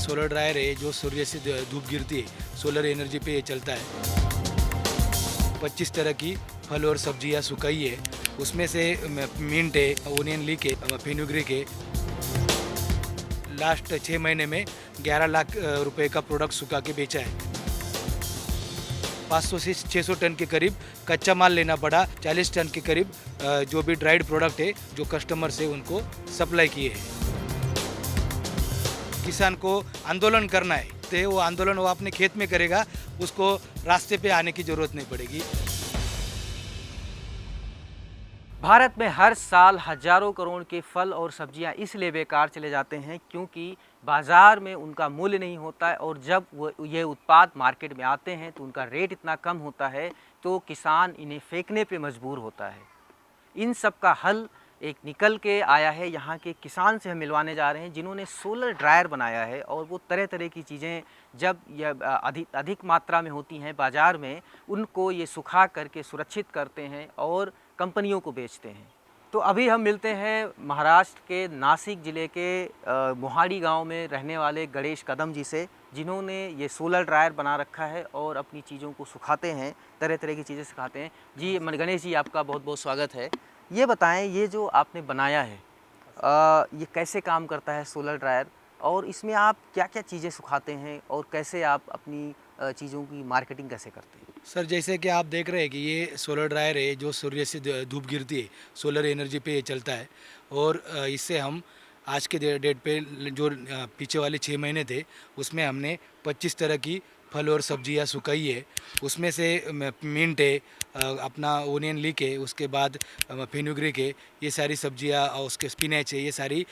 Solar dryer है जो सूर्य से धूप गिरती है, सोलर एनर्जी पे ये चलता है। 25 तरह की फल और सब्जियां सुखाई है, उसमें से मिंट है, ओनियन लीक है, फेनुग्रीक है। लास्ट 6 महीने में 11 लाख रुपए का प्रोडक्ट सुखा के बेचा है। 500 से 600 टन के करीब कच्चा माल लेना पड़ा। 40 टन के करीब जो भी ड्राइड प्रोडक्ट है जो कस्टमर से उनको सप्लाई किए हैं। किसान को आंदोलन करना है तो वो आंदोलन वो अपने खेत में करेगा, उसको रास्ते पे आने की ज़रूरत नहीं पड़ेगी। भारत में हर साल हजारों करोड़ के फल और सब्जियां इसलिए बेकार चले जाते हैं क्योंकि बाज़ार में उनका मूल्य नहीं होता है, और जब वो ये उत्पाद मार्केट में आते हैं तो उनका रेट इतना कम होता है तो किसान इन्हें फेंकने पे मजबूर होता है। इन सब का हल एक निकल के आया है। यहाँ के किसान से हम मिलवाने जा रहे हैं जिन्होंने सोलर ड्रायर बनाया है, और वो तरह तरह की चीज़ें जब यह अधिक मात्रा में होती हैं बाज़ार में, उनको ये सुखा करके सुरक्षित करते हैं और कंपनियों को बेचते हैं। तो अभी हम मिलते हैं महाराष्ट्र के नासिक ज़िले के मोहाड़ी गांव में रहने वाले गणेश कदम जी से, जिन्होंने ये सोलर ड्रायर बना रखा है और अपनी चीज़ों को सुखाते हैं, तरह तरह की चीज़ें सिखाते हैं। जी गणेश जी, आपका बहुत बहुत स्वागत है। ये बताएं, ये जो आपने बनाया है ये कैसे काम करता है सोलर ड्रायर, और इसमें आप क्या क्या चीज़ें सुखाते हैं और कैसे आप अपनी चीज़ों की मार्केटिंग कैसे करते हैं? सर, जैसे कि आप देख रहे हैं कि ये सोलर ड्रायर है जो सूर्य से धूप गिरती है, सोलर एनर्जी पे ये चलता है। और इससे हम आज के डेट पे जो पीछे वाले 6 महीने थे उसमें हमने 25 तरह की फल और सब्जियां सुखाई है। उसमें से मिंट है, अपना ओनियन लीक है, उसके बाद फेनुग्रीक है, ये सारी सब्जियां, और उसके स्पिनच है, ये सारी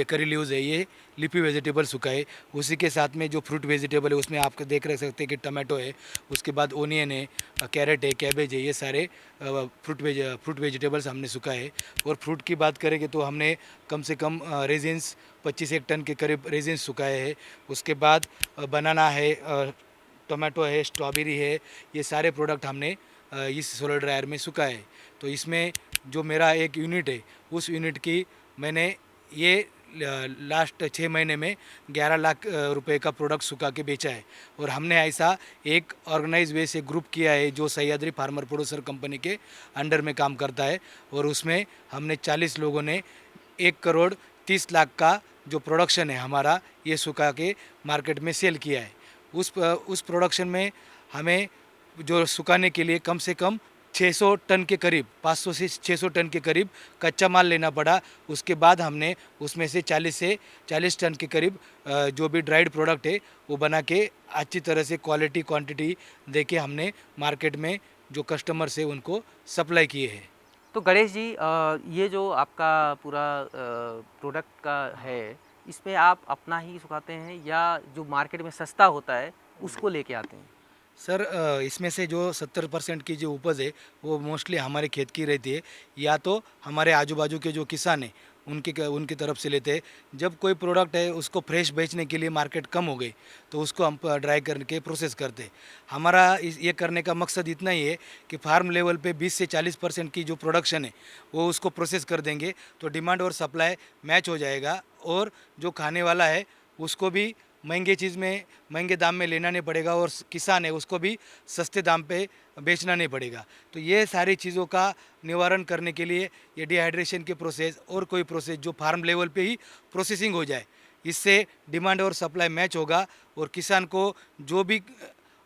करी लीव्स है, ये लीफी वेजिटेबल सुखाए। उसी के साथ में जो फ्रूट वेजिटेबल है उसमें आप देख रह सकते हैं कि टमाटो है, उसके बाद ओनियन है, कैरेट है, कैबेज है, ये सारे फ्रूट वेजिटेबल्स हमने सुखाए। और फ्रूट की बात करेंगे तो हमने कम से कम रेजिन्स 25 टन के करीब रेजिन्स सुखाए हैं। उसके बाद बनाना है, टोमेटो है, स्ट्रॉबेरी है, ये सारे प्रोडक्ट हमने इस सोलर ड्रायर में सुखाए है। तो इसमें जो मेरा एक यूनिट है उस यूनिट की मैंने ये लास्ट 6 महीने में 11 लाख रुपए का प्रोडक्ट सुखा के बेचा है। और हमने ऐसा एक ऑर्गेनाइज वे से ग्रुप किया है जो सह्याद्री फार्मर प्रोड्यूसर कंपनी के अंडर में काम करता है, और उसमें हमने 40 लोगों ने 1 करोड़ 30 लाख का जो प्रोडक्शन है हमारा, ये सुखा के मार्केट में सेल किया है। उस प्रोडक्शन में हमें जो सुखाने के लिए कम से कम 600 टन के करीब, 500 से 600 टन के करीब कच्चा माल लेना पड़ा। उसके बाद हमने उसमें से 40 टन के करीब जो भी ड्राइड प्रोडक्ट है वो बना के अच्छी तरह से क्वालिटी क्वांटिटी दे के हमने मार्केट में जो कस्टमर से उनको सप्लाई किए हैं। तो गणेश जी, ये जो आपका पूरा प्रोडक्ट का है, इसमें आप अपना ही सुखाते हैं या जो मार्केट में सस्ता होता है उसको लेके आते हैं? सर, इसमें से जो 70% की जो उपज है वो मोस्टली हमारे खेत की रहती है, या तो हमारे आजू बाजू के जो किसान हैं उनकी तरफ से लेते हैं। जब कोई प्रोडक्ट है उसको फ्रेश बेचने के लिए मार्केट कम हो गई तो उसको हम ड्राई करके प्रोसेस करते हैं। हमारा ये करने का मकसद इतना ही है कि फार्म लेवल पे 20 से 40% की जो प्रोडक्शन है वो उसको प्रोसेस कर देंगे तो डिमांड और सप्लाई मैच हो जाएगा, और जो खाने वाला है उसको भी महंगे चीज़ में महंगे दाम में लेना नहीं पड़ेगा, और किसान है उसको भी सस्ते दाम पे बेचना नहीं पड़ेगा। तो ये सारी चीज़ों का निवारण करने के लिए ये डिहाइड्रेशन के प्रोसेस और कोई प्रोसेस जो फार्म लेवल पे ही प्रोसेसिंग हो जाए, इससे डिमांड और सप्लाई मैच होगा, और किसान को जो भी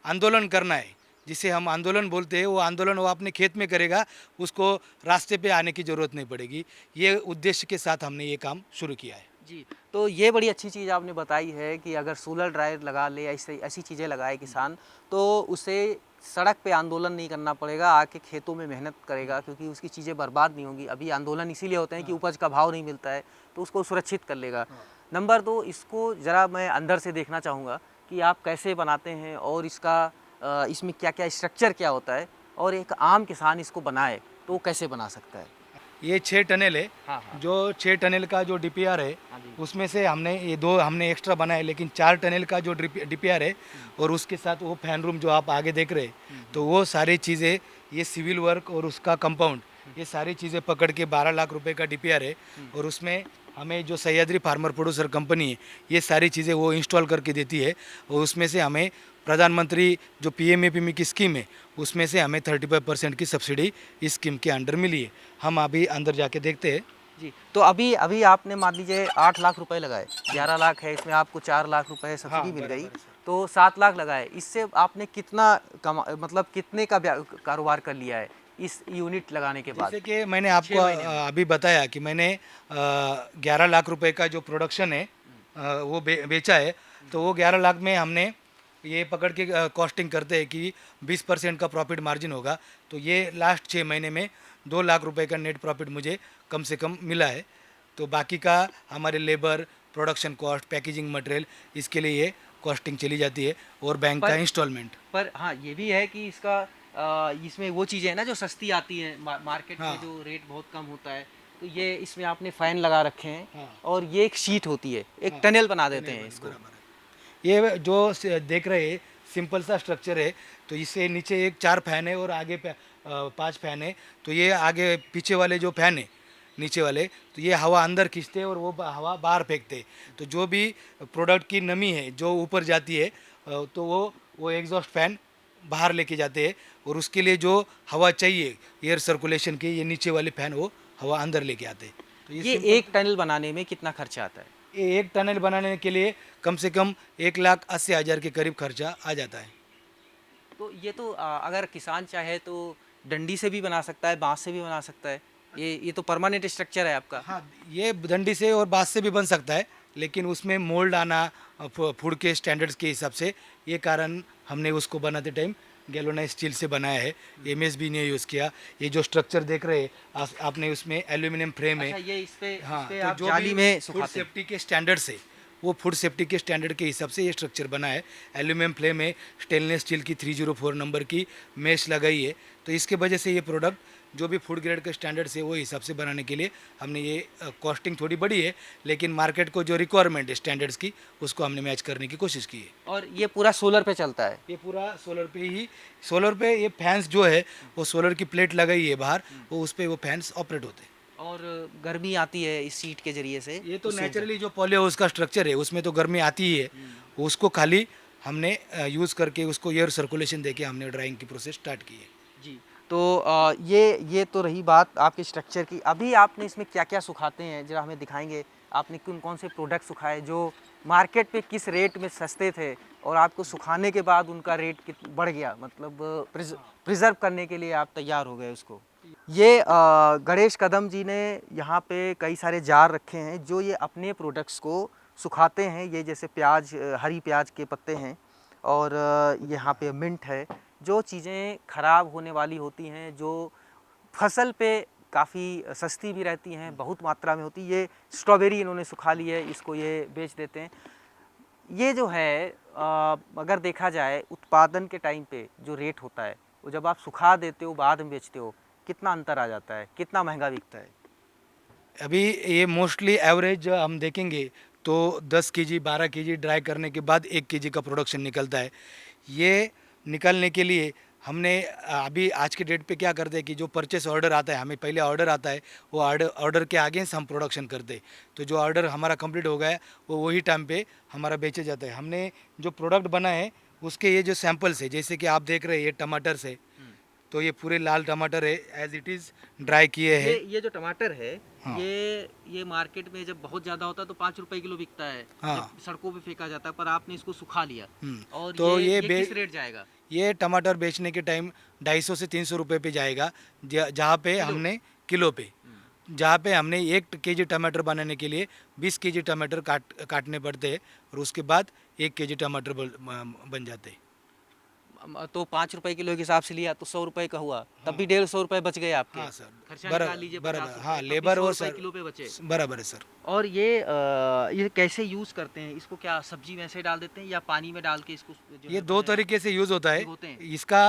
आंदोलन करना है, जिसे हम आंदोलन बोलते हैं, वो आंदोलन वो अपने खेत में करेगा, उसको रास्ते पे आने की ज़रूरत नहीं पड़ेगी। ये उद्देश्य के साथ हमने ये काम शुरू किया है। जी, तो ये बड़ी अच्छी चीज़ आपने बताई है कि अगर सोलर ड्रायर लगा ले, ऐसी चीज़ें लगाए किसान, तो उसे सड़क पे आंदोलन नहीं करना पड़ेगा, आके खेतों में मेहनत करेगा, क्योंकि उसकी चीज़ें बर्बाद नहीं होंगी। अभी आंदोलन इसीलिए होते हैं कि उपज का भाव नहीं मिलता है, तो उसको सुरक्षित कर लेगा। नंबर 2, इसको ज़रा मैं अंदर से देखना चाहूँगा कि आप कैसे बनाते हैं और इसमें क्या क्या स्ट्रक्चर क्या होता है, और एक आम किसान इसको बनाए तो वो कैसे बना सकता है? ये 6 टनल है। हाँ। जो 6 टनल का जो डीपीआर है उसमें से हमने ये 2 हमने एक्स्ट्रा बनाए, लेकिन 4 टनल का जो डीपीआर है और उसके साथ वो फैन रूम जो आप आगे देख रहे हैं, तो वो सारी चीज़ें, ये सिविल वर्क और उसका कंपाउंड, ये सारी चीज़ें पकड़ के 12 लाख रुपए का डीपीआर है। और उसमें हमें जो सह्याद्री फार्मर प्रोड्यूसर कंपनी है ये सारी चीज़ें वो इंस्टॉल करके देती है और उसमें से हमें प्रधानमंत्री जो पीएमएपीएमई की स्कीम है उसमें से हमें 35% की सब्सिडी इस स्कीम के अंडर मिली है। हम अभी अंदर जाके देखते हैं। जी, तो अभी अभी आपने मान लीजिए 8 लाख रुपए लगाए, 11 लाख है, इसमें आपको 4 लाख रुपए हाँ, सब्सिडी मिल गई, बराबर है सर। तो 7 लाख लगाए। इससे आपने कितना मतलब कितने का कारोबार कर लिया है इस यूनिट लगाने के बाद? जैसे कि मैंने आपको 6 महीने में? अभी बताया कि मैंने 11 लाख रुपए का जो प्रोडक्शन है वो बेचा है। तो वो 11 लाख में हमने ये पकड़ के कॉस्टिंग करते हैं कि 20% का प्रॉफिट मार्जिन होगा। तो ये लास्ट 6 महीने में 2 लाख रुपए का नेट प्रॉफिट मुझे कम से कम मिला है। तो बाकी का हमारे labour, production cost, packaging material इसके लिए ये कॉस्टिंग चली जाती है और बैंक का पर इंस्टॉलमेंट। पर हाँ, ये भी है कि इसका इसमें वो चीज़ें हैं ना जो सस्ती आती हैं, मार्केट में हाँ। जो रेट बहुत कम होता है, तो ये इसमें आपने फ़ैन लगा रखे हैं हाँ। और ये एक शीट होती है, एक हाँ, टनल बना देते हैं इसको। बराबर है। ये जो देख रहे हैं सिंपल सा स्ट्रक्चर है। तो इससे नीचे एक 4 फैन है और आगे 5 फैन है। तो ये आगे पीछे वाले जो फैन है नीचे वाले, तो ये हवा अंदर खींचते हैं और वो हवा बाहर फेंकते हैं। तो जो भी प्रोडक्ट की नमी है जो ऊपर जाती है तो वो एग्जॉस्ट फैन बाहर लेके जाते हैं और उसके लिए जो हवा चाहिए एयर सर्कुलेशन की, ये नीचे वाले फैन वो हवा अंदर लेके आते हैं। तो ये simple- एक टनल बनाने में कितना खर्चा आता है? ये एक टनल बनाने के लिए कम से कम 1,80,000 के करीब खर्चा आ जाता है। तो ये तो अगर किसान चाहे तो डंडी से भी बना सकता है, बाँस से भी बना सकता है। ये तो परमानेंट स्ट्रक्चर है आपका। हाँ, ये डंडी से और बाँस से भी बन सकता है, लेकिन उसमें मोल्ड आना फूड के स्टैंडर्ड्स के हिसाब से, ये कारण हमने उसको बनाते टाइम गैल्वेनाइज्ड स्टील से बनाया है। एमएसबी ने यूज़ किया। ये जो स्ट्रक्चर देख रहे हैं आपने, उसमें एल्यूमिनियम फ्रेम है। अच्छा, ये इस पे हाँ, तो तो आप जो जाली भी में फूड सुखाते हैं। सेफ्टी के स्टैंडर्ड से, वो फूड सेफ्टी के स्टैंडर्ड के हिसाब से ये स्ट्रक्चर बना है। एल्यूमिनियम फ्लेम है, स्टेनलेस स्टील की 304 नंबर की मेश लगाई है। तो इसके वजह से ये प्रोडक्ट जो भी फूड ग्रेड के स्टैंडर्ड से वो हिसाब से बनाने के लिए हमने ये कॉस्टिंग थोड़ी बड़ी है, लेकिन मार्केट को जो रिक्वायरमेंट है स्टैंडर्ड्स की उसको हमने मैच करने की कोशिश की है। और ये पूरा सोलर पे चलता है। ये पूरा सोलर पे ये फैंस जो है वो सोलर की प्लेट लगाई है बाहर, वो उस पे वो फैंस ऑपरेट होते हैं। और गर्मी आती है इस सीट के जरिए से। ये तो उससे- नेचुरली जो पॉली हाउस का स्ट्रक्चर है उसमें तो गर्मी आती ही है। उसको खाली हमने यूज़ करके उसको एयर सर्कुलेशन देके हमने ड्राइंग की प्रोसेस स्टार्ट की है। जी, तो ये तो रही बात आपके स्ट्रक्चर की। अभी आपने इसमें क्या क्या सुखाते हैं ज़रा हमें दिखाएंगे? आपने कौन कौन से प्रोडक्ट सुखाए जो मार्केट पे किस रेट में सस्ते थे और आपको सुखाने के बाद उनका रेट बढ़ गया, मतलब प्रिजर्व करने के लिए आप तैयार हो गए उसको। ये गणेश कदम जी ने यहाँ पे कई सारे जार रखे हैं जो ये अपने प्रोडक्ट्स को सुखाते हैं। ये जैसे प्याज, हरी प्याज के पत्ते हैं और यहाँ पे मिंट है, जो चीज़ें ख़राब होने वाली होती हैं, जो फसल पे काफ़ी सस्ती भी रहती हैं, बहुत मात्रा में होती है। ये स्ट्रॉबेरी इन्होंने सुखा ली है, इसको ये बेच देते हैं। ये जो है अगर देखा जाए उत्पादन के टाइम पे जो रेट होता है, वो जब आप सुखा देते हो बाद में बेचते हो, कितना अंतर आ जाता है, कितना महंगा बिकता है? अभी ये मोस्टली एवरेज हम देखेंगे तो 10 केजी 12 केजी ड्राई करने के बाद 1 केजी का प्रोडक्शन निकलता है। ये निकालने के लिए हमने अभी आज के डेट पे क्या करते हैं कि जो परचेस ऑर्डर आता है, हमें पहले ऑर्डर आता है, वो ऑर्डर के आगे से हम प्रोडक्शन करते हैं। तो जो ऑर्डर हमारा कंप्लीट हो गया है वो वही टाइम पे हमारा बेचे जाता है। हमने जो प्रोडक्ट बना है उसके ये जो सैंपल्स है, जैसे कि आप देख रहे हैं ये टमाटर से, तो ये पूरे लाल टमाटर है, एज इट इज़ ड्राई किए हैं। ये जो टमाटर है, हाँ। ये मार्केट में जब बहुत ज़्यादा होता है तो 5 रुपए किलो बिकता है, हाँ। जब सड़कों पे फेंका जाता है, पर आपने इसको सुखा लिया। और तो ये ये किस रेट जाएगा? ये टमाटर बेचने के टाइम 250 से 300 रुपये पे जाएगा, जहाँ पे हमने किलो पे, जहाँ पे हमने 1 केजी टमाटर बनाने के लिए 20 केजी टमाटर काटने पड़ते हैं और उसके बाद 1 केजी टमाटर बन जाते हैं। तो 5 रुपए किलो के हिसाब से लिया तो 100 रुपए का हुआ, तब भी 150 रुपए बच गए आपके। हाँ सर, खर्चा निकाल लीजिए 50 बराबर, रुपए, हाँ, तब भी लेबर 100 और रुपए सर किलो पे बचे। बराबर है सर। और ये कैसे यूज़ करते हैं इसको? क्या सब्जी में ऐसे डाल देते हैं या पानी में डाल के इसको जो ये है 2 तरीके से यूज़ होता है। भिगोते हैं? इसका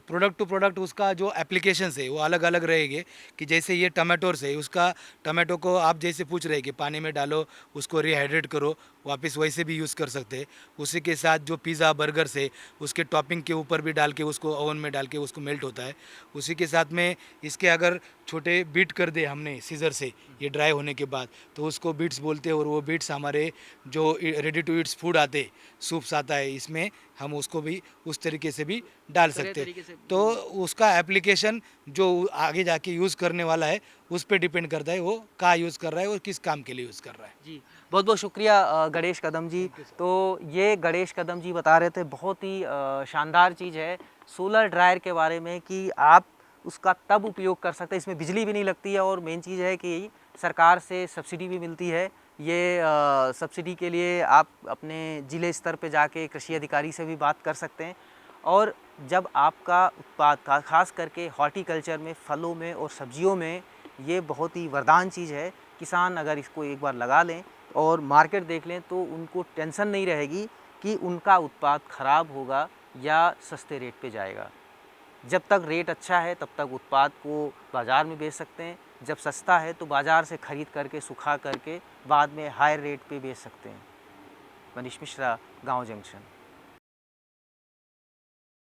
प्रोडक्ट टू प्रोडक्ट उसका जो एप्लीकेशंस है वो अलग अलग रहेंगे। कि जैसे ये टमाटोर है, उसका टमाटो को आप जैसे पूछ रहे हैं कि पानी में डालो उसको रिहाइड्रेट करो, वापस वैसे भी यूज़ कर सकते हैं। उसी के साथ जो पिज़्ज़ा बर्गर से उसके टॉपिंग के ऊपर भी डाल के उसको ओवन में डाल के उसको मेल्ट होता है। उसी के साथ में इसके अगर छोटे बीट कर दे हमने सीज़र से ये ड्राई होने के बाद, तो उसको बीट्स बोलते हैं। और वो बीट्स हमारे जो रेडी टू ईट्स फूड आते, सूप्स आता है, इसमें हम उसको भी उस तरीके से भी डाल सकते हैं। तरीके से तो उसका एप्लीकेशन जो आगे जाके यूज़ करने वाला है उस पे डिपेंड करता है, वो कहाँ यूज़ कर रहा है और किस काम के लिए यूज़ कर रहा है। जी, बहुत बहुत शुक्रिया गणेश कदम जी। तो ये गणेश कदम जी बता रहे थे, बहुत ही शानदार चीज़ है सोलर ड्रायर के बारे में कि आप उसका तब उपयोग कर सकते हैं, इसमें बिजली भी नहीं लगती है और मेन चीज़ है कि सरकार से सब्सिडी भी मिलती है। ये सब्सिडी के लिए आप अपने ज़िले स्तर पे जाके कृषि अधिकारी से भी बात कर सकते हैं। और जब आपका उत्पाद खास करके हॉर्टिकल्चर में, फलों में और सब्जियों में ये बहुत ही वरदान चीज़ है। किसान अगर इसको एक बार लगा लें और मार्केट देख लें तो उनको टेंशन नहीं रहेगी कि उनका उत्पाद ख़राब होगा या सस्ते रेट पे जाएगा। जब तक रेट अच्छा है तब तक उत्पाद को बाज़ार में बेच सकते हैं, जब सस्ता है तो बाज़ार से ख़रीद करके सुखा करके बाद में हाई रेट पे बेच सकते हैं। मनीष मिश्रा, गाँव जंक्शन।